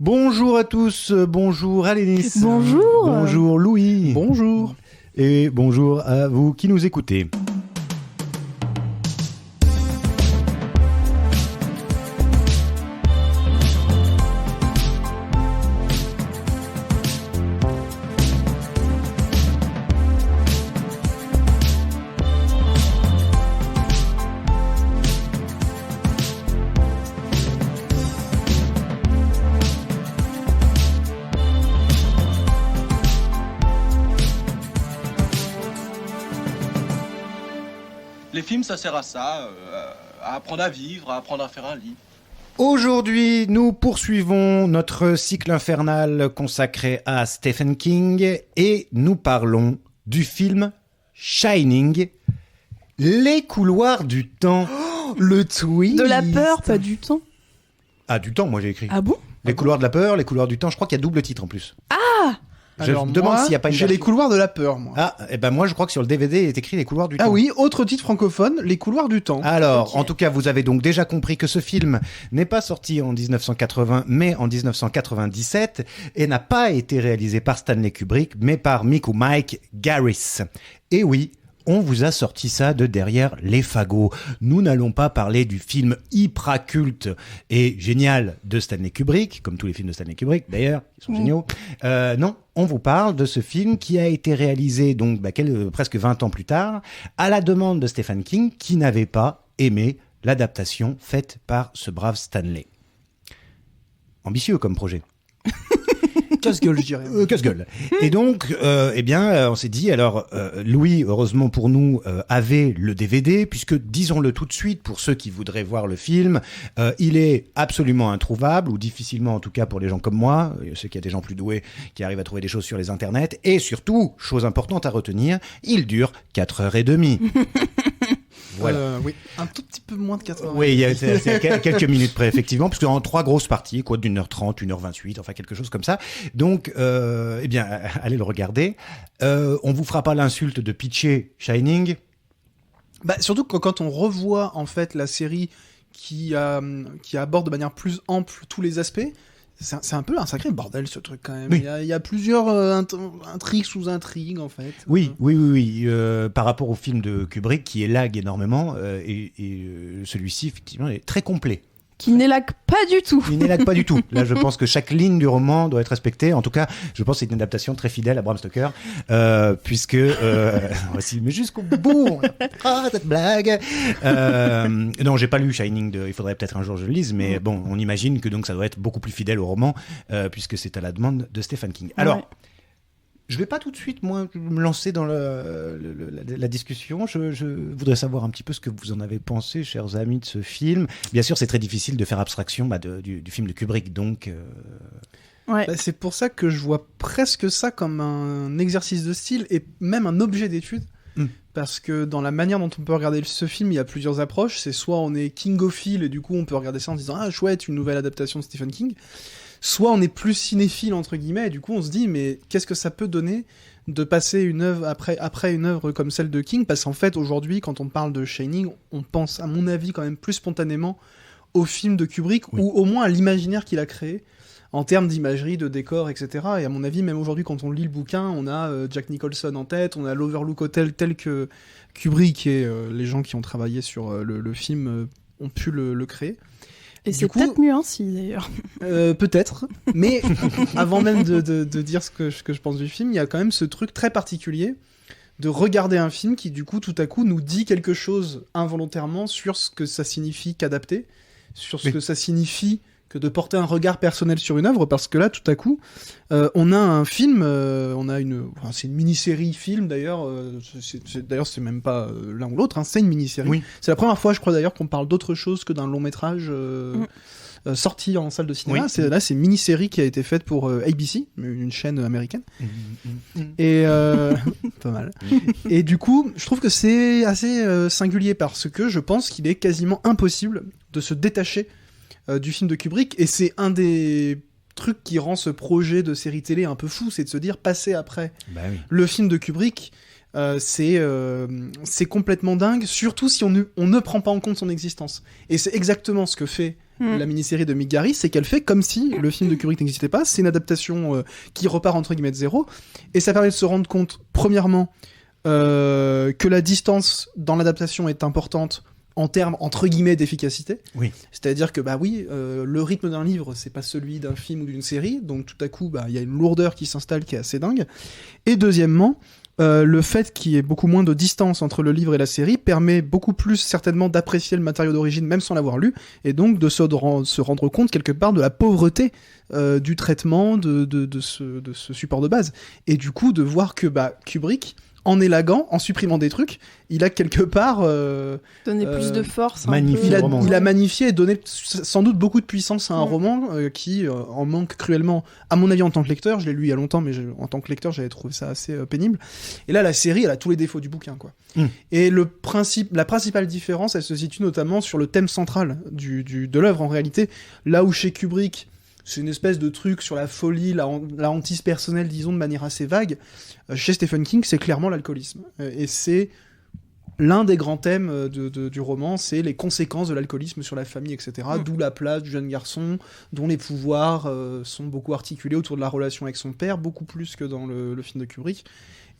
Bonjour à tous, bonjour Alénis. Bonjour. Bonjour Louis. Bonjour. Et bonjour à vous qui nous écoutez. Les films, ça sert à ça, à apprendre à vivre, à apprendre à faire un lit. Aujourd'hui, nous poursuivons notre cycle infernal consacré à Stephen King et nous parlons du film Shining, Les couloirs du temps. Le twist. De la peur, pas du temps. Ah, du temps, moi j'ai écrit. Ah bon? Les couloirs de la peur, les couloirs du temps. Je crois qu'il y a double titre en plus. Je Alors me demande moi, s'il n'y a pas une j'ai les version- couloirs de la peur, moi. Ah, et ben moi je crois que sur le DVD il est écrit Les couloirs du temps. Ah oui, autre titre francophone, Les couloirs du temps. Alors, Ok. en tout cas, vous avez donc déjà compris que ce film n'est pas sorti en 1980, mais en 1997, et n'a pas été réalisé par Stanley Kubrick, mais par Mick ou Mike Garris. Et oui, on vous a sorti ça de derrière les fagots. Nous n'allons pas parler du film hyper culte et génial de Stanley Kubrick, comme tous les films de Stanley Kubrick d'ailleurs, ils sont géniaux. Non, on vous parle de ce film qui a été réalisé donc presque 20 ans plus tard, à la demande de Stephen King, qui n'avait pas aimé l'adaptation faite par ce brave Stanley. Ambitieux comme projet. Casse-gueule, je dirais. Casse-gueule. Et donc, on s'est dit, alors, Louis, heureusement pour nous, avait le DVD, puisque, disons-le tout de suite, pour ceux qui voudraient voir le film, il est absolument introuvable, ou difficilement en tout cas pour les gens comme moi, je sais qu'il y a des gens plus doués qui arrivent à trouver des choses sur les internets, et surtout, chose importante à retenir, il dure 4h30. Voilà. Oui, un tout petit peu moins de 80. Oui, c'est à quelques minutes près, effectivement, parce qu'en 3 grosses parties, quoi, d'1h30, 1h28, enfin quelque chose comme ça. Donc, allez le regarder. On vous fera pas l'insulte de pitcher Shining. Bah, surtout que quand on revoit en fait la série qui aborde de manière plus ample tous les aspects, c'est un peu un sacré bordel ce truc quand même. Oui. Il y a plusieurs intrigues sous intrigues en fait. Oui. Par rapport au film de Kubrick, qui élague énormément, celui-ci, effectivement, est très complet. Qui n'élague pas du tout. Il n'élague pas du tout. Là, je pense que chaque ligne du roman doit être respectée. En tout cas, je pense que c'est une adaptation très fidèle à Bram Stoker, puisque voici, mais jusqu'au bout. Ah, cette blague. Non, j'ai pas lu Shining. Il faudrait peut-être un jour que je le lise, mais bon, on imagine que donc ça doit être beaucoup plus fidèle au roman, puisque c'est à la demande de Stephen King. Alors. Ouais. Je vais pas tout de suite, moi, me lancer dans la discussion. Je voudrais savoir un petit peu ce que vous en avez pensé, chers amis, de ce film. Bien sûr, c'est très difficile de faire abstraction du film de Kubrick, donc... Ouais. Bah, c'est pour ça que je vois presque ça comme un exercice de style et même un objet d'étude. Parce que dans la manière dont on peut regarder ce film, il y a plusieurs approches. C'est soit on est kingophile et du coup on peut regarder ça en se disant « Ah chouette, une nouvelle adaptation de Stephen King ». Soit on est plus cinéphile entre guillemets et du coup on se dit « Mais qu'est-ce que ça peut donner de passer une œuvre après une œuvre comme celle de King ?» Parce qu'en fait aujourd'hui quand on parle de Shining, on pense à mon avis quand même plus spontanément au film de Kubrick ou au moins à l'imaginaire qu'il a créé en termes d'imagerie, de décor, etc. Et à mon avis, même aujourd'hui, quand on lit le bouquin, on a Jack Nicholson en tête, on a l'Overlook Hotel tel que Kubrick et les gens qui ont travaillé sur le film ont pu le créer. Et Du c'est coup- peut-être mieux ainsi, d'ailleurs. Peut-être, mais avant même de dire ce que je pense du film, il y a quand même ce truc très particulier de regarder un film qui, du coup, tout à coup, nous dit quelque chose involontairement sur ce que ça signifie qu'adapter, sur ce Oui. que ça signifie que de porter un regard personnel sur une œuvre, parce que là, tout à coup, on a un film, c'est une mini-série film d'ailleurs, d'ailleurs c'est même pas l'un ou l'autre, hein, c'est une mini-série. Oui. C'est la première fois, je crois d'ailleurs, qu'on parle d'autre chose que d'un long métrage sorti en salle de cinéma. Oui. Là, c'est une mini-série qui a été faite pour ABC, une chaîne américaine. Mm. Et pas mal. Et du coup, je trouve que c'est assez singulier parce que je pense qu'il est quasiment impossible de se détacher du film de Kubrick, et c'est un des trucs qui rend ce projet de série télé un peu fou, c'est de se dire passer après Bah oui. le film de Kubrick, c'est complètement dingue, surtout si on ne prend pas en compte son existence. Et c'est exactement ce que fait la mini-série de Mick Garris, c'est qu'elle fait comme si le film de Kubrick n'existait pas. C'est une adaptation qui repart entre guillemets de zéro, et ça permet de se rendre compte, premièrement, que la distance dans l'adaptation est importante en termes entre guillemets d'efficacité. Oui. C'est-à-dire que le rythme d'un livre, c'est pas celui d'un film ou d'une série, donc tout à coup, il y a une lourdeur qui s'installe qui est assez dingue. Et deuxièmement, le fait qu'il y ait beaucoup moins de distance entre le livre et la série permet beaucoup plus certainement d'apprécier le matériau d'origine même sans l'avoir lu, et donc de se rendre compte quelque part de la pauvreté du traitement de ce support de base. Et du coup, de voir que Kubrick, en élaguant, en supprimant des trucs, il a quelque part donné plus de force. magnifié il le roman. a magnifié et donné sans doute beaucoup de puissance à un roman qui en manque cruellement, à mon avis, en tant que lecteur. Je l'ai lu il y a longtemps, mais en tant que lecteur, j'avais trouvé ça assez pénible. Et là, la série, elle a tous les défauts du bouquin, quoi. Et la principale différence, elle se situe notamment sur le thème central de l'œuvre, en réalité. Là où chez Kubrick, c'est une espèce de truc sur la folie, la hantise personnelle, disons, de manière assez vague. Chez Stephen King, c'est clairement l'alcoolisme. Et c'est l'un des grands thèmes du roman, c'est les conséquences de l'alcoolisme sur la famille, etc. D'où la place du jeune garçon, dont les pouvoirs sont beaucoup articulés autour de la relation avec son père, beaucoup plus que dans le film de Kubrick.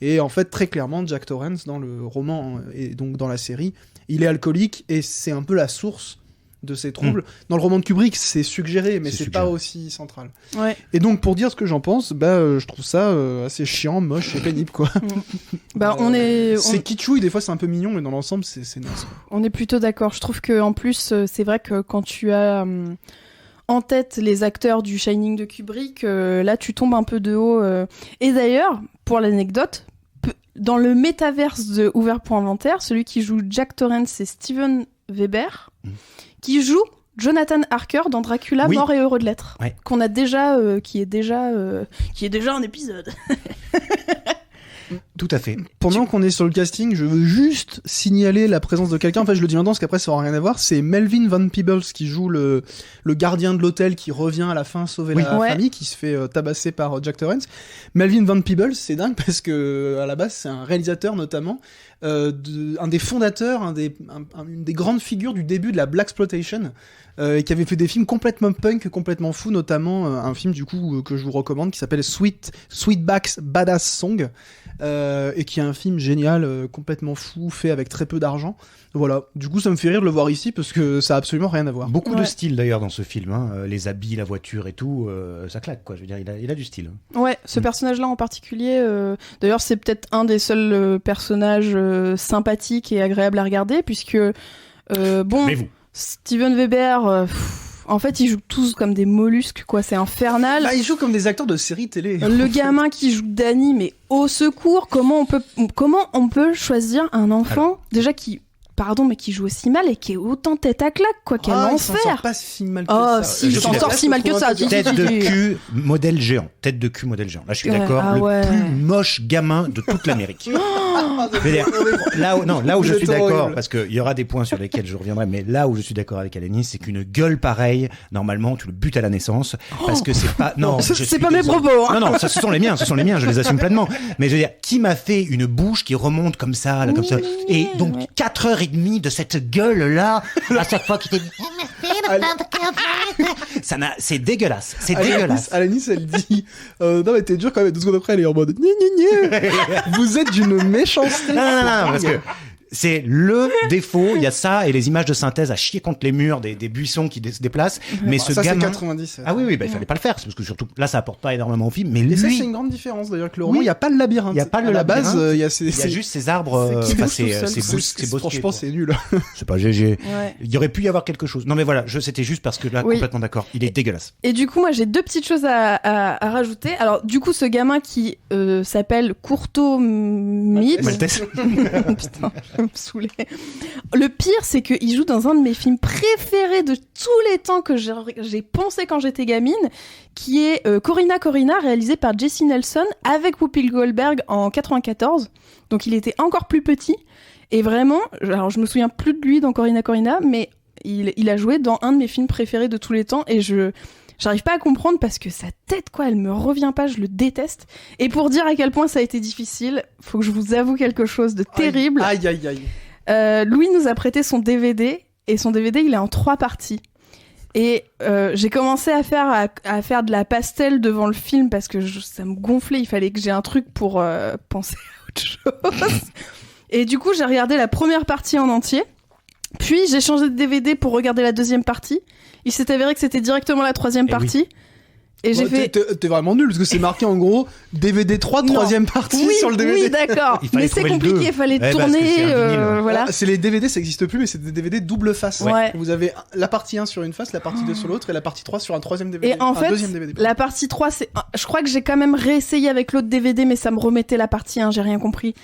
Et en fait, très clairement, Jack Torrance, dans le roman et donc dans la série, il est alcoolique, et c'est un peu la source de ses troubles. Dans le roman de Kubrick, c'est suggéré, mais c'est pas aussi central. Ouais. Et donc, pour dire ce que j'en pense, je trouve ça assez chiant, moche et pénible, quoi. C'est kitschouille, des fois c'est un peu mignon, mais dans l'ensemble, c'est naze. On est plutôt d'accord. Je trouve que en plus, c'est vrai que quand tu as en tête les acteurs du Shining de Kubrick, là, tu tombes un peu de haut. Et d'ailleurs, pour l'anecdote, dans le métaverse de Ouvert pour Inventaire, celui qui joue Jack Torrance, c'est Steven Weber, qui joue Jonathan Harker dans Dracula, Mort et heureux de l'être, qu'on a déjà, qui est déjà un épisode. Tout à fait. Pendant qu'on est sur le casting, je veux juste signaler la présence de quelqu'un. En fait, je le dis maintenant parce qu'après ça aura rien à voir. C'est Melvin Van Peebles qui joue le gardien de l'hôtel qui revient à la fin sauver la famille, qui se fait tabasser par Jack Torrance. Melvin Van Peebles, c'est dingue parce que à la base c'est un réalisateur notamment, un des fondateurs, une des grandes figures du début de la Blaxploitation. Qui avait fait des films complètement punk, complètement fous, notamment un film du coup que je vous recommande qui s'appelle Sweetback's Badass Song, et qui est un film génial, complètement fou, fait avec très peu d'argent. Voilà, du coup ça me fait rire de le voir ici parce que ça a absolument rien à voir. Beaucoup de style d'ailleurs dans ce film, hein. Les habits, la voiture et tout, ça claque quoi. Je veux dire, il a du style. Ouais, ce personnage-là en particulier, d'ailleurs c'est peut-être un des seuls personnages sympathiques et agréables à regarder puisque Mais vous. Steven Weber, en fait, ils jouent tous comme des mollusques, quoi. C'est infernal. Ils jouent comme des acteurs de séries télé. Le gamin qui joue Danny, mais au secours, comment on peut choisir un enfant déjà qui joue aussi mal et qui est autant tête à claque, quoi. Quel enfer. Il s'en sort pas si mal que ça. Si, il s'en sort si mal que ça. Tête de cul, modèle géant. Tête de cul, modèle géant. Là, je suis d'accord. Plus moche gamin de toute l'Amérique. Là où je suis d'accord, parce qu'il y aura des points sur lesquels je reviendrai, mais là où je suis d'accord avec Alénis, c'est qu'une gueule pareille, normalement, tu le butes à la naissance, parce que c'est pas, non, c'est pas mes propos, hein. Non, ce sont les miens, je les assume pleinement. Mais je veux dire, qui m'a fait une bouche qui remonte comme ça, là, comme ça, et donc 4h30 de cette gueule-là, à chaque fois qu'il t'est c'est dégueulasse, Alénis, elle dit, non, mais t'es dur quand même, 2 secondes après, elle est en mode, vous êtes d'une méchanceté. Non, parce que c'est le défaut, il y a ça et les images de synthèse à chier contre les murs des buissons qui se déplacent, mais ce gamin... c'est 90. Ah oui, il fallait pas le faire, parce que surtout là ça apporte pas énormément au film, mais lui... Et ça c'est une grande différence d'ailleurs, que le roman, il y a pas le labyrinthe. Il y a pas le labyrinthe, base, il y a juste ces arbres, c'est beau. Franchement, c'est nul. C'est pas GG. Il y aurait pu y avoir quelque chose. Non mais voilà, c'était juste parce que là, complètement d'accord, il est dégueulasse. Et du coup, moi j'ai 2 petites choses à rajouter. Alors du coup, ce gamin qui s'appelle Courto Mid... Putain, me saouler. Le pire, c'est qu'il joue dans un de mes films préférés de tous les temps que j'ai poncé quand j'étais gamine, qui est Corina, réalisé par Jesse Nelson avec Whoopi Goldberg en 94. Donc il était encore plus petit. Et vraiment, alors je me souviens plus de lui dans Corina, mais il a joué dans un de mes films préférés de tous les temps et j'arrive pas à comprendre parce que sa tête, quoi, elle me revient pas, je le déteste. Et pour dire à quel point ça a été difficile, faut que je vous avoue quelque chose de terrible. Aïe. Louis nous a prêté son DVD, et son DVD, il est en 3 parties. Et j'ai commencé à faire de la pastel devant le film parce que ça me gonflait. Il fallait que j'ai un truc pour penser à autre chose. Et du coup, j'ai regardé la première partie en entier. Puis, j'ai changé de DVD pour regarder la deuxième partie. Il s'est avéré que c'était directement la troisième partie. Oui. Et j'ai fait... T'es vraiment nul parce que c'est marqué en gros DVD 3 troisième partie sur le DVD. Oui, d'accord. Mais c'est compliqué, il fallait tourner. Voilà. C'est les DVD, ça n'existe plus, mais c'est des DVD double face. Ouais. Vous avez la partie 1 sur une face, la partie 2 sur l'autre et la partie 3 sur un troisième DVD. Et en fait, la partie 3, je crois que j'ai quand même réessayé avec l'autre DVD, mais ça me remettait la partie 1, j'ai rien compris.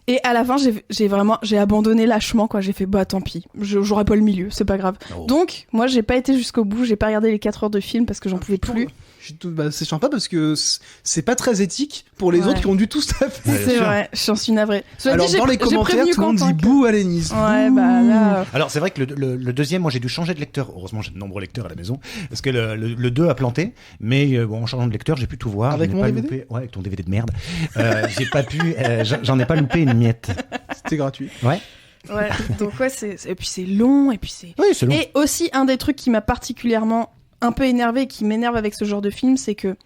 Et à la fin, j'ai abandonné lâchement, quoi. J'ai fait, bah, tant pis. J'aurai pas le milieu, c'est pas grave. Oh. Donc, moi, j'ai pas été jusqu'au bout, j'ai pas regardé les 4 heures de film parce que j'en pouvais plus. C'est sympa parce que c'est pas très éthique pour les autres qui ont dû tout ça faire. C'est vrai, j'en suis navrée. Alors, dans les commentaires, tout le monde dit bouh à Lénis. Ouais, bah là. Alors, c'est vrai que le deuxième, moi, j'ai dû changer de lecteur. Heureusement, j'ai de nombreux lecteurs à la maison. Parce que le 2 a planté. Mais bon, en changeant de lecteur, j'ai pu tout voir. Avec mon DVD loupé... Ouais, avec ton DVD de merde. J'ai pas pu. J'en ai pas loupé une miette. C'était gratuit. Ouais. Ouais, donc ouais, et puis c'est long, et puis c'est... Oui, c'est long. Et aussi, un des trucs qui m'a particulièrement un peu énervé et qui m'énerve avec ce genre de film, c'est que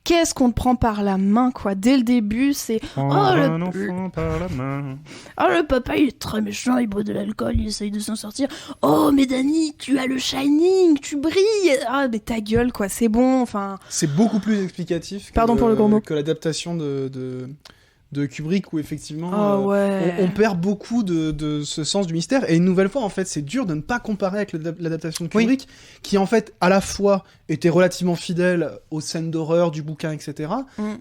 qu'est-ce qu'on te prend par la main, quoi. Dès le début, c'est... un enfant par la main. Oh, le papa, il est très méchant, il boit de l'alcool, il essaye de s'en sortir. Oh, mais Dani, tu as le Shining, tu brilles. Ah, mais ta gueule, quoi, c'est bon, enfin... C'est beaucoup plus explicatif que l'adaptation de Kubrick où effectivement on perd beaucoup de ce sens du mystère et une nouvelle fois en fait c'est dur de ne pas comparer avec l'adaptation de Kubrick qui en fait à la fois était relativement fidèle aux scènes d'horreur du bouquin etc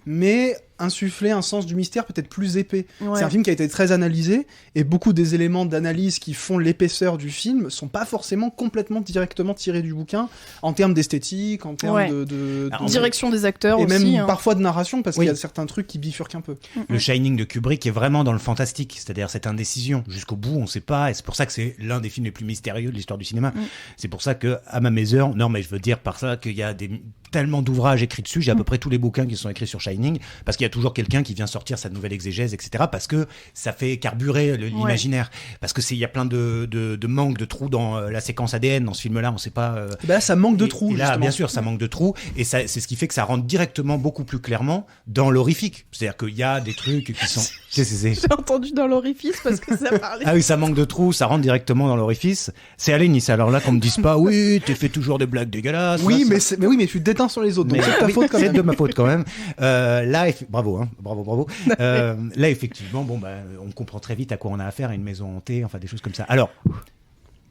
mais insuffler un sens du mystère peut-être plus épais. C'est un film qui a été très analysé et beaucoup des éléments d'analyse qui font l'épaisseur du film sont pas forcément complètement directement tirés du bouquin en termes d'esthétique, en termes de direction des acteurs et aussi, même parfois de narration parce qu'il y a certains trucs qui bifurquent un peu. Le Shining de Kubrick est vraiment dans le fantastique, c'est-à-dire cette indécision. Jusqu'au bout, on sait pas et c'est pour ça que c'est l'un des films les plus mystérieux de l'histoire du cinéma. C'est pour ça que à ma mesure, non mais je veux dire par ça qu'il y a tellement d'ouvrages écrits dessus, j'ai à peu près tous les bouquins qui sont écrits sur Shining, parce qu'il y a toujours quelqu'un qui vient sortir sa nouvelle exégèse, etc., parce que ça fait carburer l'imaginaire, parce que il y a plein de manques, de trous dans la séquence ADN dans ce film-là, on sait pas... Là, ça manque de trous, et là, bien sûr, ça manque de trous, et c'est ce qui fait que ça rentre directement beaucoup plus clairement dans l'horrifique, c'est-à-dire qu'il y a des trucs qui sont... J'ai entendu dans l'orifice, parce que ça parlait... Ah oui, ça manque de trous, ça rentre directement dans l'orifice, c'est à Lénis, alors là, qu'on me dise pas, oui, t'es fait toujours des blagues dégueulasses... Oui, mais tu déteins sur les autres, donc c'est ta faute quand même. C'est de ma faute quand même. Là, bravo. Là, effectivement, on comprend très vite à quoi on a affaire, à une maison hantée, enfin des choses comme ça. Alors,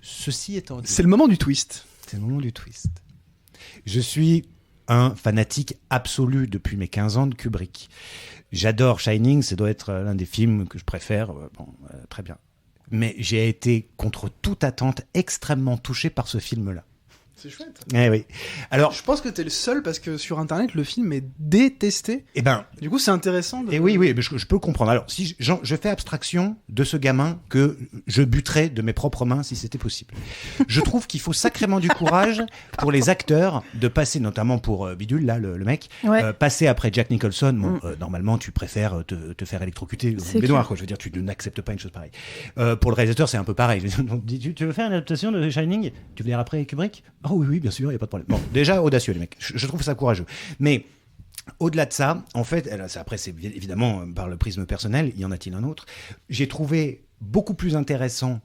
ceci étant dit... C'est le moment du twist. C'est le moment du twist. Je suis un fanatique absolu depuis mes 15 ans de Kubrick. J'adore Shining, ça doit être l'un des films que je préfère. Très bien. Mais j'ai été, contre toute attente, extrêmement touché par ce film-là. C'est chouette. Eh oui. Alors, je pense que t'es le seul parce que sur internet le film est détesté. Eh ben, du coup c'est intéressant. Oui, mais je peux comprendre. Alors si je fais abstraction de ce gamin que je buterais de mes propres mains si c'était possible. Je trouve qu'il faut sacrément du courage pour les acteurs de passer, notamment pour Bidule là, le mec, passer après Jack Nicholson. Bon, normalement tu préfères te faire électrocuter dans une baignoire, quoi. Je veux dire, tu n'acceptes pas une chose pareille. Pour le réalisateur c'est un peu pareil. Tu veux faire une adaptation de Shining? Tu veux dire après Kubrick? Oh oui, bien sûr, il n'y a pas de problème. Bon, déjà, audacieux, les mecs. Je trouve ça courageux. Mais au-delà de ça, en fait, après, c'est évidemment par le prisme personnel, y en a-t-il un autre? J'ai trouvé beaucoup plus intéressant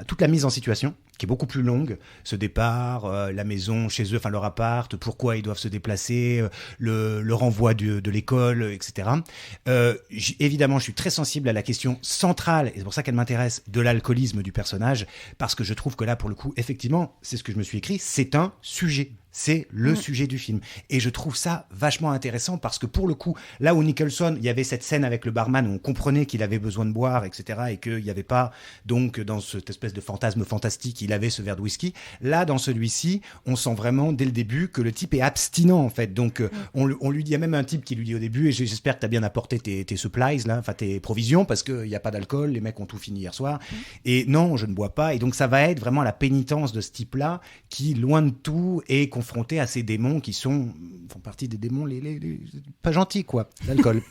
toute la mise en situation, qui est beaucoup plus longue, ce départ, la maison chez eux, enfin leur appart, pourquoi ils doivent se déplacer, le renvoi de l'école, etc. Évidemment, je suis très sensible à la question centrale, et c'est pour ça qu'elle m'intéresse, de l'alcoolisme du personnage, parce que je trouve que là, pour le coup, effectivement, c'est ce que je me suis écrit, c'est un sujet. C'est le sujet du film. Et je trouve ça vachement intéressant parce que pour le coup, là où Nicholson, il y avait cette scène avec le barman où on comprenait qu'il avait besoin de boire, etc. et qu'il n'y avait pas, donc, dans cette espèce de fantasme fantastique, il avait ce verre de whisky. Là, dans celui-ci, on sent vraiment, dès le début, que le type est abstinent, en fait. Donc, on lui dit, il y a même un type qui lui dit au début, et j'espère que tu as bien apporté tes supplies, là, enfin, tes provisions, parce qu'il n'y a pas d'alcool, les mecs ont tout fini hier soir. Et non, je ne bois pas. Et donc, ça va être vraiment la pénitence de ce type-là, qui, loin de tout, est confronté à ces démons qui sont font partie des démons les pas gentils, quoi, l'alcool.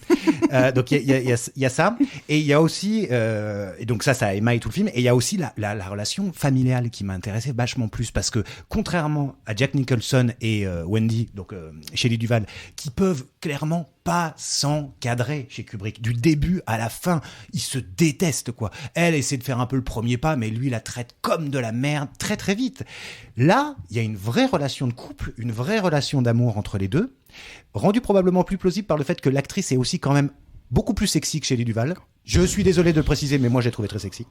Donc il y a ça, et il y a aussi et donc ça émaille tout le film, et il y a aussi la relation familiale qui m'a intéressé vachement plus, parce que contrairement à Jack Nicholson et Wendy, donc Shelley Duvall, qui peuvent clairement pas s'encadrer chez Kubrick. Du début à la fin, ils se détestent, quoi. Elle essaie de faire un peu le premier pas, mais lui la traite comme de la merde très très vite. Là, il y a une vraie relation de couple, une vraie relation d'amour entre les deux, rendue probablement plus plausible par le fait que l'actrice est aussi quand même beaucoup plus sexy que Shelley Duvall. Je suis désolé de le préciser, mais moi j'ai trouvé très sexy.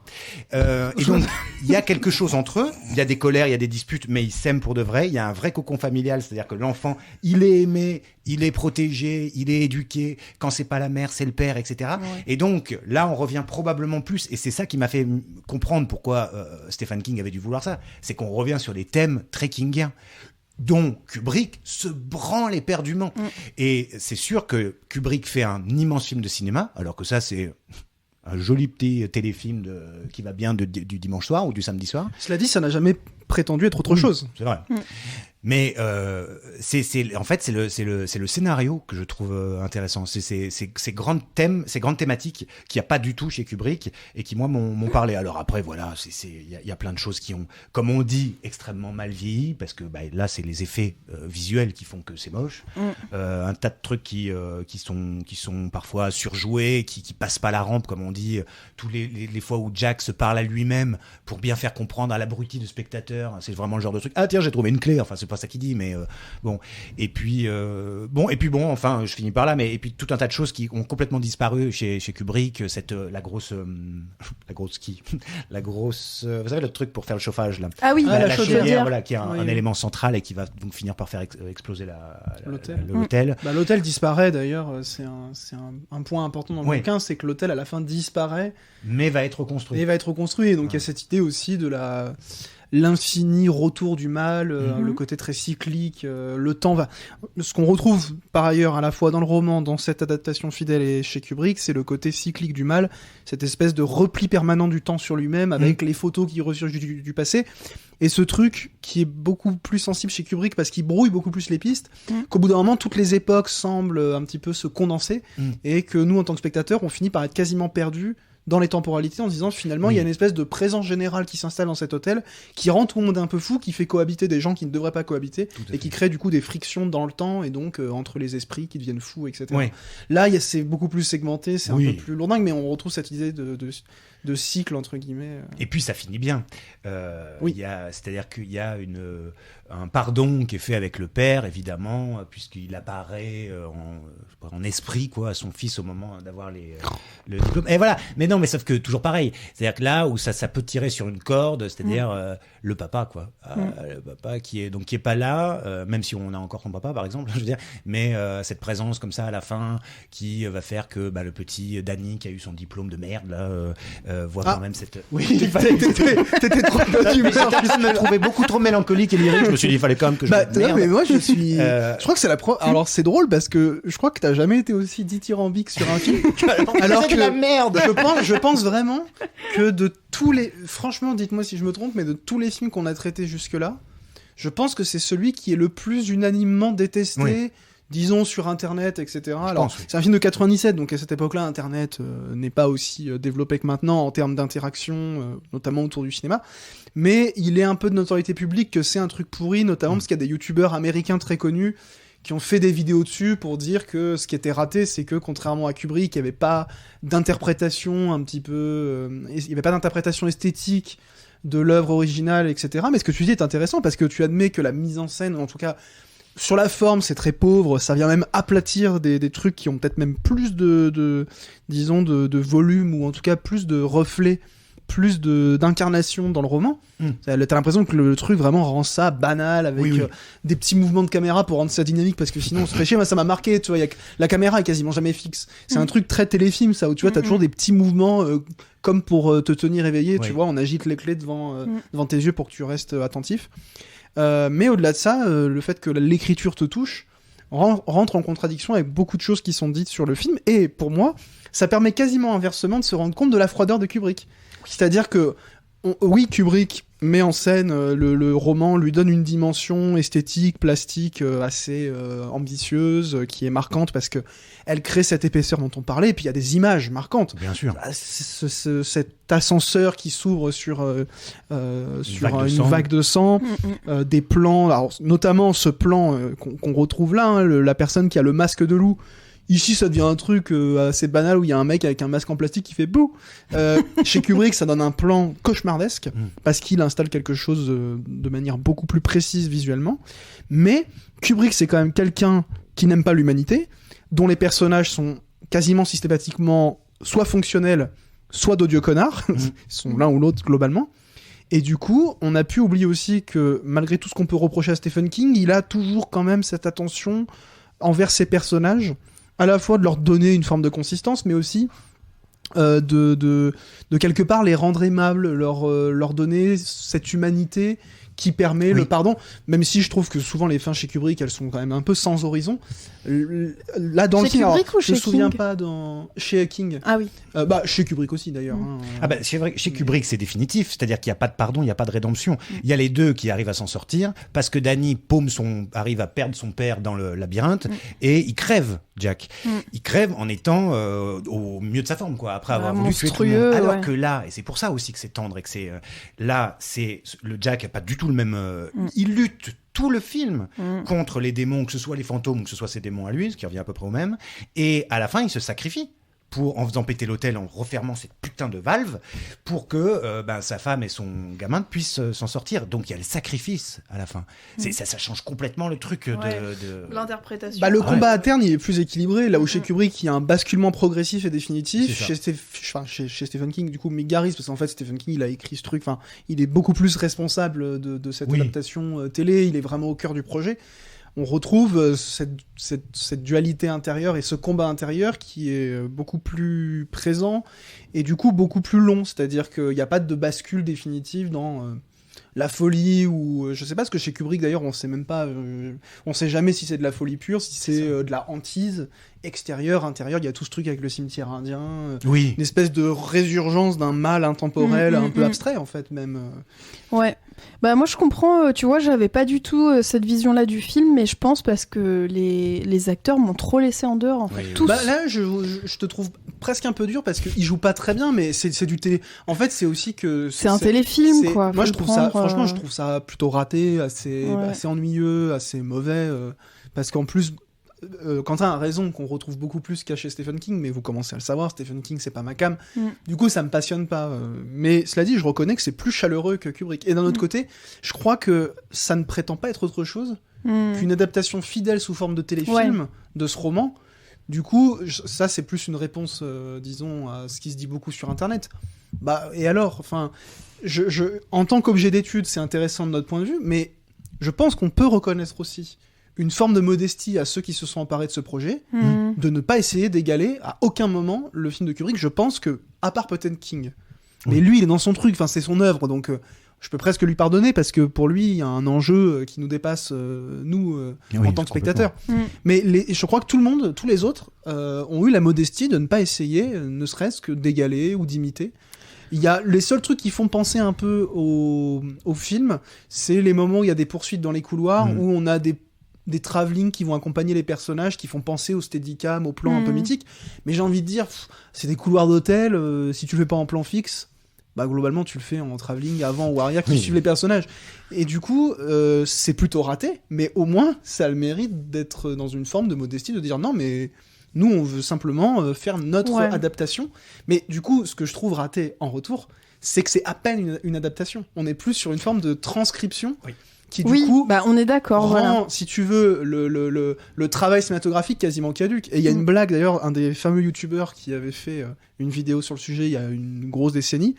Et donc, il y a quelque chose entre eux. Il y a des colères, il y a des disputes, mais ils s'aiment pour de vrai. Il y a un vrai cocon familial, c'est-à-dire que l'enfant, il est aimé, il est protégé, il est éduqué. Quand c'est pas la mère, c'est le père, etc. Ouais. Et donc, là, on revient probablement plus, et c'est ça qui m'a fait comprendre pourquoi Stephen King avait dû vouloir ça. C'est qu'on revient sur des thèmes très kingiens, dont Kubrick se branle éperdument. Et c'est sûr que Kubrick fait un immense film de cinéma, alors que ça, c'est un joli petit téléfilm qui va bien du dimanche soir ou du samedi soir. Cela dit, ça n'a jamais prétendu être autre chose. C'est vrai. Mais en fait, c'est le scénario que je trouve intéressant. C'est ces grands thèmes, ces grandes thématiques qu'il n'y a pas du tout chez Kubrick et qui, moi, m'ont parlé. Alors après, voilà, il y a plein de choses qui ont, comme on dit, extrêmement mal vieilli, parce que là, c'est les effets visuels qui font que c'est moche. Un tas de trucs qui sont parfois surjoués, qui passent pas la rampe, comme on dit. Tous les fois où Jack se parle à lui-même pour bien faire comprendre à l'abruti de spectateur, c'est vraiment le genre de truc. Ah tiens, j'ai trouvé une clé. Enfin, c'est pas ça qu'il dit, mais bon. Et puis enfin, je finis par là, mais et puis tout un tas de choses qui ont complètement disparu chez Kubrick. La grosse, vous savez le truc pour faire le chauffage là. Ah oui, la chaudière, voilà, qui est un élément central et qui va donc finir par faire exploser l'hôtel. L'hôtel disparaît d'ailleurs. C'est un point important dans le bouquin, c'est que l'hôtel à la fin disparaît, mais va être reconstruit. Et donc il y a cette idée aussi de l'infini retour du mal, le côté très cyclique, le temps va... Ce qu'on retrouve par ailleurs à la fois dans le roman, dans cette adaptation fidèle et chez Kubrick, c'est le côté cyclique du mal, cette espèce de repli permanent du temps sur lui-même, avec les photos qui ressurgent du passé, et ce truc qui est beaucoup plus sensible chez Kubrick parce qu'il brouille beaucoup plus les pistes, qu'au bout d'un moment, toutes les époques semblent un petit peu se condenser, et que nous, en tant que spectateurs, on finit par être quasiment perdus dans les temporalités, en se disant finalement il y a une espèce de présence générale qui s'installe dans cet hôtel, qui rend tout le monde un peu fou, qui fait cohabiter des gens qui ne devraient pas cohabiter, et qui crée du coup des frictions dans le temps, et donc entre les esprits qui deviennent fous, etc. Là c'est beaucoup plus segmenté, c'est un peu plus lourdingue, mais on retrouve cette idée de cycle entre guillemets. Et puis ça finit bien. C'est-à-dire qu'il y a un pardon qui est fait avec le père, évidemment, puisqu'il apparaît en esprit, quoi, à son fils au moment d'avoir le diplôme. Et voilà. Mais non, mais sauf que toujours pareil. C'est-à-dire que là où ça peut tirer sur une corde, c'est-à-dire le papa, quoi. Le papa qui est pas là, même si on a encore son papa, par exemple, je veux dire. Mais cette présence comme ça à la fin qui va faire que le petit Danny qui a eu son diplôme de merde là voit quand même cette. Oui, t'étais trop connu, mais je me trouvais beaucoup trop mélancolique et lyrique. Je me suis dit il fallait quand même que je. Non, mais moi je suis. Je crois que c'est Alors c'est drôle parce que je crois que t'as jamais été aussi dithyrambique sur un film. Alors que la merde. Je pense vraiment que de tous les. Franchement, dites-moi si je me trompe, mais de tous les films qu'on a traités jusque-là, je pense que c'est celui qui est le plus unanimement détesté. Oui. Disons sur Internet, etc. C'est un film de 97, donc à cette époque-là, Internet n'est pas aussi développé que maintenant en termes d'interaction, notamment autour du cinéma. Mais il est un peu de notoriété publique que c'est un truc pourri, notamment parce qu'il y a des youtubeurs américains très connus qui ont fait des vidéos dessus pour dire que ce qui était raté, c'est que contrairement à Kubrick, il n'y avait pas d'interprétation un petit peu... il n'y avait pas d'interprétation esthétique de l'œuvre originale, etc. Mais ce que tu dis est intéressant parce que tu admets que la mise en scène, en tout cas... Sur la forme, c'est très pauvre, ça vient même aplatir des trucs qui ont peut-être même plus de volume, ou en tout cas plus de reflets, plus d'incarnation dans le roman. T'as l'impression que le truc vraiment rend ça banal, avec des petits mouvements de caméra pour rendre ça dynamique, parce que sinon on se ferait chier. Moi ça m'a marqué, tu vois, la caméra est quasiment jamais fixe. C'est un truc très téléfilm, ça, où tu vois, t'as toujours des petits mouvements comme pour te tenir éveillé, tu vois, on agite les clés devant tes yeux pour que tu restes attentif. Mais au-delà de ça, le fait que l'écriture te touche rentre en contradiction avec beaucoup de choses qui sont dites sur le film, et pour moi, ça permet quasiment inversement de se rendre compte de la froideur de Kubrick. C'est-à-dire que, oui, Kubrick met en scène le roman, lui donne une dimension esthétique, plastique assez ambitieuse, qui est marquante parce que elle crée cette épaisseur dont on parlait, et puis il y a des images marquantes. Bien sûr. Cet ascenseur qui s'ouvre sur une vague de sang, des plans, alors, notamment ce plan qu'on retrouve là, hein, la personne qui a le masque de loup. Ici, ça devient un truc assez banal où il y a un mec avec un masque en plastique qui fait bouh. Chez Kubrick, ça donne un plan cauchemardesque parce qu'il installe quelque chose de manière beaucoup plus précise visuellement. Mais Kubrick, c'est quand même quelqu'un qui n'aime pas l'humanité, dont les personnages sont quasiment systématiquement soit fonctionnels, soit d'odieux connards. Ils sont l'un ou l'autre globalement. Et du coup, on a pu oublier aussi que malgré tout ce qu'on peut reprocher à Stephen King, il a toujours quand même cette attention envers ses personnages, à la fois de leur donner une forme de consistance, mais aussi de quelque part les rendre aimables, leur donner cette humanité qui permet le pardon, même si je trouve que souvent les fins chez Kubrick, elles sont quand même un peu sans horizon. Là, dans chez le film, Kubrick ou je me chez souviens King pas chez King. Ah oui. Chez Kubrick aussi d'ailleurs. Hein. Ah bah, c'est vrai que chez Kubrick, c'est définitif, c'est-à-dire qu'il n'y a pas de pardon, il n'y a pas de rédemption. Il y a les deux qui arrivent à s'en sortir, parce que Danny arrive à perdre son père dans le labyrinthe, et il crève, Jack. Il crève en étant au mieux de sa forme, quoi, après avoir voulu tuer tout le monde. Alors que là, et c'est pour ça aussi que c'est tendre, et que c'est là, c'est le Jack n'a pas du tout le même... Il lutte tout le film contre les démons, que ce soit les fantômes ou que ce soit ses démons à lui, ce qui revient à peu près au même, et à la fin, il se sacrifie. En faisant péter l'hôtel, en refermant cette putain de valve, pour que sa femme et son gamin puissent s'en sortir. Donc il y a le sacrifice à la fin. Ça change complètement le truc de... L'interprétation. Le combat à terre, il est plus équilibré. Là où chez Kubrick, il y a un basculement progressif et définitif. Chez Stephen King, du coup, Mick Garris, parce qu'en fait, Stephen King, il a écrit ce truc. Il est beaucoup plus responsable de cette adaptation télé. Il est vraiment au cœur du projet. On retrouve cette dualité intérieure et ce combat intérieur qui est beaucoup plus présent et du coup beaucoup plus long. C'est-à-dire qu'il n'y a pas de bascule définitive dans la folie ou je sais pas, ce que chez Kubrick d'ailleurs on sait même pas, on sait jamais si c'est de la folie pure, si c'est de la hantise extérieure, intérieure. Il y a tout ce truc avec le cimetière indien, une espèce de résurgence d'un mal intemporel un peu abstrait en fait même. Ouais. Bah moi je comprends, tu vois, j'avais pas du tout cette vision-là du film, mais je pense parce que les acteurs m'ont trop laissé en dehors en fait. Tous. Là je te trouve presque un peu dur parce qu'ils jouent pas très bien, mais c'est du télé. En fait c'est aussi que c'est un téléfilm quoi. Moi je trouve ça, franchement je trouve ça plutôt raté, assez ennuyeux, assez mauvais, parce qu'en plus Quentin a raison qu'on retrouve beaucoup plus qu'à chez Stephen King, mais vous commencez à le savoir, Stephen King c'est pas ma came. Du coup ça me passionne pas, mais cela dit je reconnais que c'est plus chaleureux que Kubrick. Et d'un autre côté je crois que ça ne prétend pas être autre chose qu'une adaptation fidèle sous forme de téléfilm de ce roman. Du coup ça c'est plus une réponse disons à ce qui se dit beaucoup sur internet. Et alors, enfin en tant qu'objet d'étude c'est intéressant de notre point de vue, mais je pense qu'on peut reconnaître aussi une forme de modestie à ceux qui se sont emparés de ce projet, de ne pas essayer d'égaler à aucun moment le film de Kubrick. Je pense que, à part peut-être King, mais lui il est dans son truc, c'est son œuvre, donc je peux presque lui pardonner parce que pour lui il y a un enjeu qui nous dépasse nous en tant que spectateurs. Mais je crois que tout le monde, tous les autres ont eu la modestie de ne pas essayer, ne serait-ce que d'égaler ou d'imiter. Il y a les seuls trucs qui font penser un peu au film, c'est les moments où il y a des poursuites dans les couloirs, où on a des travelling qui vont accompagner les personnages, qui font penser au steadicam, au plan un peu mythique. Mais j'ai envie de dire, c'est des couloirs d'hôtel, si tu le fais pas en plan fixe, globalement tu le fais en travelling avant ou arrière qui suivent les personnages. Et du coup, c'est plutôt raté, mais au moins ça a le mérite d'être dans une forme de modestie, de dire non mais nous on veut simplement faire notre adaptation. Mais du coup, ce que je trouve raté en retour, c'est que c'est à peine une adaptation. On est plus sur une forme de transcription. Qui du coup on est d'accord, rend, si tu veux, le travail cinématographique quasiment caduque. Et il y a une blague d'ailleurs, un des fameux youtubeurs qui avait fait une vidéo sur le sujet il y a une grosse décennie,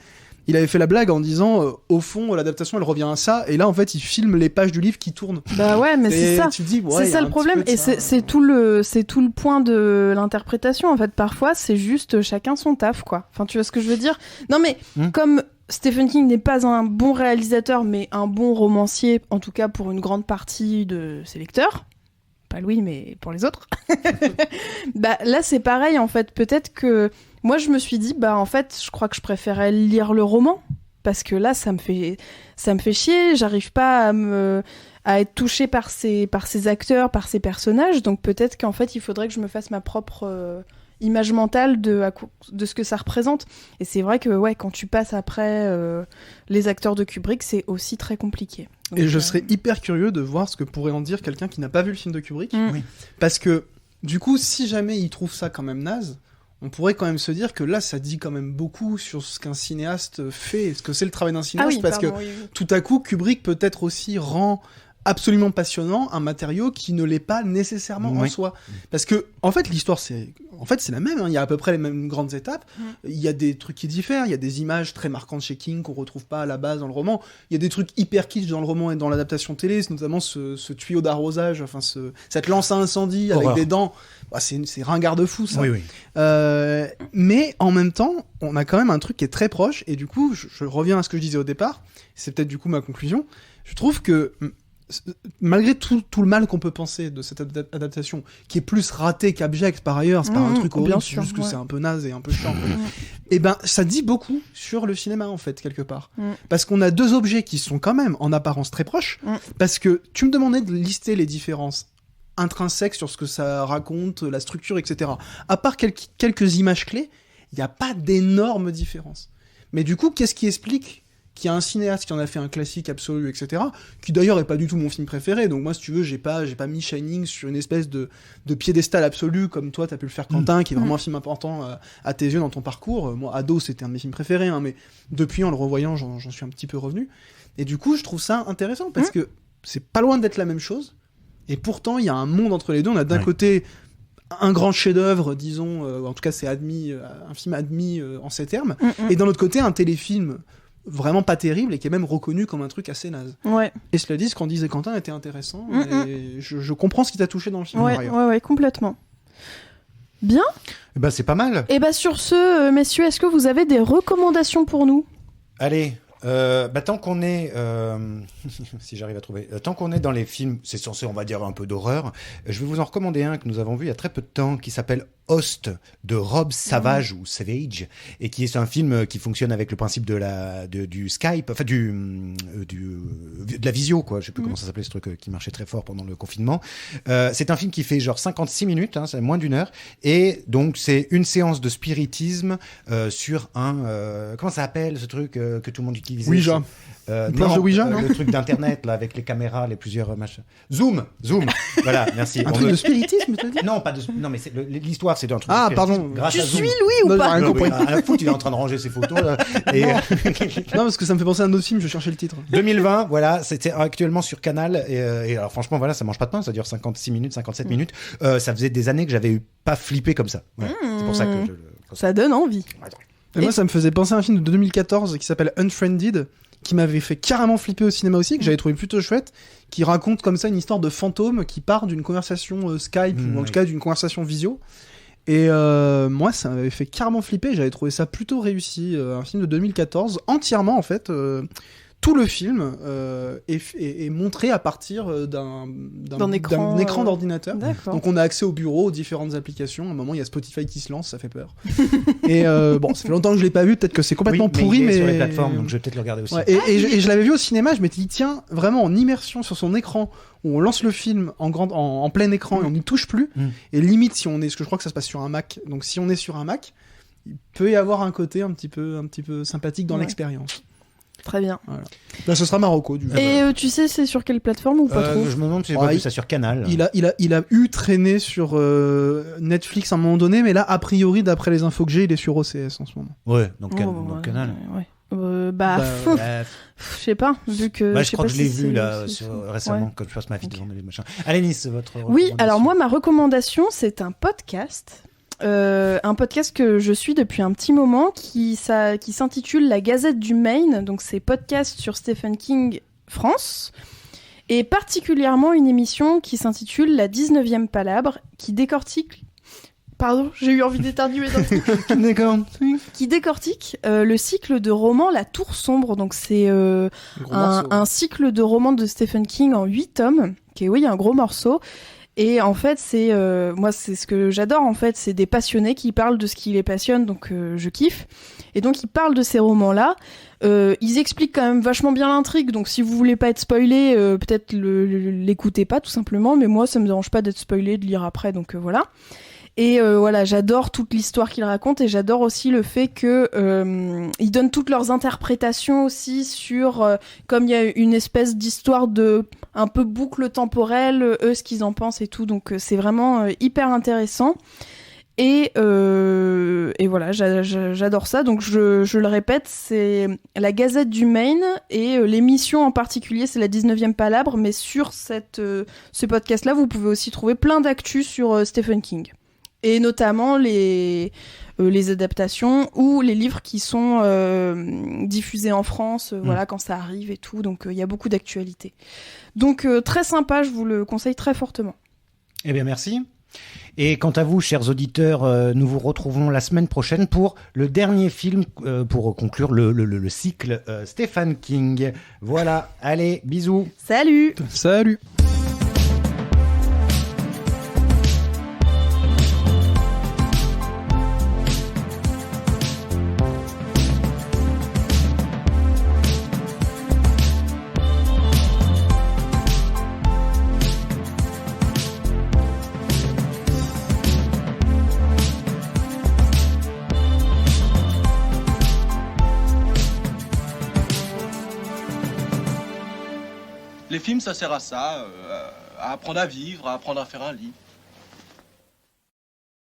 il avait fait la blague en disant au fond l'adaptation elle revient à ça, et là en fait il filme les pages du livre qui tournent. Mais c'est ça. Tu te dis, c'est ça le problème, et c'est tout le point de l'interprétation en fait. Parfois c'est juste chacun son taf quoi. Enfin tu vois ce que je veux dire. Non mais comme Stephen King n'est pas un bon réalisateur, mais un bon romancier, en tout cas pour une grande partie de ses lecteurs. Pas Louis, mais pour les autres. Là, c'est pareil, en fait. Peut-être que... Moi, je me suis dit, en fait, je crois que je préférais lire le roman parce que là, ça me fait chier. J'arrive pas à être touchée par ces acteurs, par ces personnages. Donc peut-être qu'en fait, il faudrait que je me fasse ma propre image mentale de ce que ça représente. Et c'est vrai que quand tu passes après les acteurs de Kubrick, c'est aussi très compliqué. Donc, et je serais hyper curieux de voir ce que pourrait en dire quelqu'un qui n'a pas vu le film de Kubrick. Oui. Parce que, du coup, si jamais il trouve ça quand même naze, on pourrait quand même se dire que là, ça dit quand même beaucoup sur ce qu'un cinéaste fait, ce que c'est le travail d'un cinéaste, tout à coup, Kubrick peut-être aussi rend absolument passionnant un matériau qui ne l'est pas nécessairement en soi. Parce que, en fait, l'histoire, c'est la même, hein. Il y a à peu près les mêmes grandes étapes. Il y a des trucs qui diffèrent, il y a des images très marquantes chez King qu'on retrouve pas à la base dans le roman. Il y a des trucs hyper kitsch dans le roman et dans l'adaptation télé, c'est notamment ce tuyau d'arrosage, enfin cette lance à incendie avec des dents. Bah, c'est ringard de fou, ça. Oui. Mais en même temps, on a quand même un truc qui est très proche, et du coup, je reviens à ce que je disais au départ, c'est peut-être du coup ma conclusion. Je trouve que malgré tout le mal qu'on peut penser de cette adaptation, qui est plus ratée qu'abjecte par ailleurs, c'est pas un truc horrible, c'est juste que c'est un peu naze et un peu chiant. Et ben, ça dit beaucoup sur le cinéma, en fait, quelque part. Parce qu'on a deux objets qui sont quand même, en apparence, très proches, parce que tu me demandais de lister les différences intrinsèques sur ce que ça raconte, la structure, etc. À part quelques images clés, il n'y a pas d'énormes différences. Mais du coup, qu'est-ce qui explique qu'il y a un cinéaste qui en a fait un classique absolu, etc., qui d'ailleurs est pas du tout mon film préféré, donc moi, si tu veux, j'ai pas mis Shining sur une espèce de piédestal absolu, comme toi, t'as pu le faire, Quentin, qui est vraiment un film important à tes yeux dans ton parcours. Moi, ado, c'était un de mes films préférés, hein, mais depuis, en le revoyant, j'en suis un petit peu revenu. Et du coup, je trouve ça intéressant, parce que c'est pas loin d'être la même chose, et pourtant, il y a un monde entre les deux. On a d'un côté un grand chef-d'œuvre, disons, en tout cas, c'est admis, un film admis en ces termes, et d'un autre côté, un téléfilm vraiment pas terrible et qui est même reconnu comme un truc assez naze. Ouais. Et cela dit, ce qu'en disait Quentin était intéressant, et je comprends ce qui t'a touché dans le film. Ouais, complètement. Bien. Et ben, c'est pas mal. Et sur ce, messieurs, est-ce que vous avez des recommandations pour nous ? Allez, tant qu'on est, si j'arrive à trouver, tant qu'on est dans les films, c'est censé, on va dire, un peu d'horreur, je vais vous en recommander un que nous avons vu il y a très peu de temps, qui s'appelle Host, de Rob Savage ou Savage, et qui est un film qui fonctionne avec le principe du Skype, enfin de la visio, quoi. Je sais plus comment ça s'appelait, ce truc qui marchait très fort pendant le confinement. C'est un film qui fait genre 56 minutes, hein, c'est moins d'1 heure, et donc c'est une séance de spiritisme sur comment ça s'appelle ce truc que tout le monde utilisait? Ouija. Non, Ouija, non le truc d'internet là avec les caméras, les plusieurs machins. Zoom. Voilà, merci. Un truc de spiritisme, tu veux dire? Non, pas de. Non, mais l'histoire, c'est un truc. Ah, de pardon. Grâce Tu à Zoom. suis Louis ou pas? Rien compris. À la foot, il est en train de ranger ses photos là. Et Non, parce que ça me fait penser à un autre film, je cherchais le titre. 2020, voilà, c'était actuellement sur Canal. Et alors, franchement, voilà, ça mange pas de pain, ça dure 56 minutes, 57 minutes. Ça faisait des années que j'avais pas flippé comme ça. Voilà. C'est pour ça que ça donne envie. Et moi, ça me faisait penser à un film de 2014 qui s'appelle Unfriended, qui m'avait fait carrément flipper au cinéma aussi, que j'avais trouvé plutôt chouette, qui raconte comme ça une histoire de fantôme qui part d'une conversation Skype, ou en tout cas d'une conversation visio. Et moi, ça m'avait fait carrément flipper, j'avais trouvé ça plutôt réussi. Un film de 2014, entièrement en fait. Tout le film est montré à partir d'un écran d'ordinateur. Donc on a accès au bureau, aux différentes applications. À un moment, il y a Spotify qui se lance, ça fait peur. Et bon, ça fait longtemps que je l'ai pas vu, peut-être que c'est complètement pourri, il est mais sur les plateformes, donc je vais peut-être le regarder aussi. Ouais, et je l'avais vu au cinéma, je m'étais dit tiens, vraiment en immersion sur son écran, où on lance le film en plein écran et on n'y touche plus. Et limite, si on est, parce que je crois que ça se passe sur un Mac, donc si on est sur un Mac, il peut y avoir un côté un petit peu sympathique dans l'expérience. Très bien. Voilà. Là, ce sera Marocco, du coup. Et tu sais, c'est sur quelle plateforme ou pas trop? Je me demande si j'ai pas vu ça sur Canal. Il a eu traîné sur Netflix à un moment donné, mais là, a priori, d'après les infos que j'ai, il est sur OCS en ce moment. Ouais, donc Canal. Ouais. Je sais pas, vu que. Je crois que je l'ai vu là récemment, quand je passe ma vie devant les machins. Allez, Nice, votre. Oui, alors moi, ma recommandation, c'est un podcast. Un podcast que je suis depuis un petit moment qui s'intitule La Gazette du Maine, donc c'est podcast sur Stephen King France, et particulièrement une émission qui s'intitule La 19e Palabre, qui décortique... Pardon, j'ai eu envie d'éternuer d'un coup. Qui décortique le cycle de romans La Tour Sombre, donc c'est un cycle de romans de Stephen King en 8 tomes, qui est un gros morceau. Et en fait, moi, c'est ce que j'adore, en fait, c'est des passionnés qui parlent de ce qui les passionne, donc je kiffe. Et donc, ils parlent de ces romans-là. Ils expliquent quand même vachement bien l'intrigue, donc si vous voulez pas être spoilé, peut-être l'écoutez pas, tout simplement. Mais moi, ça me dérange pas d'être spoilé, de lire après, donc voilà. Et voilà, j'adore toute l'histoire qu'ils racontent et j'adore aussi le fait que ils donnent toutes leurs interprétations aussi sur comme il y a une espèce d'histoire de un peu boucle temporelle, eux ce qu'ils en pensent et tout, donc c'est vraiment hyper intéressant. Et voilà, j'adore ça. Donc je le répète, c'est la Gazette du Maine et l'émission en particulier, c'est la 19e Palabre. Mais sur ce podcast-là, vous pouvez aussi trouver plein d'actus sur Stephen King. Et notamment les adaptations ou les livres qui sont diffusés en France, voilà, quand ça arrive et tout. Donc il y a beaucoup d'actualités. Donc très sympa, je vous le conseille très fortement. Eh bien merci. Et quant à vous, chers auditeurs, nous vous retrouvons la semaine prochaine pour le dernier film pour conclure le cycle Stephen King. Voilà, allez, bisous. Salut. Salut. Les films, ça sert à ça, à apprendre à vivre, à apprendre à faire un lit.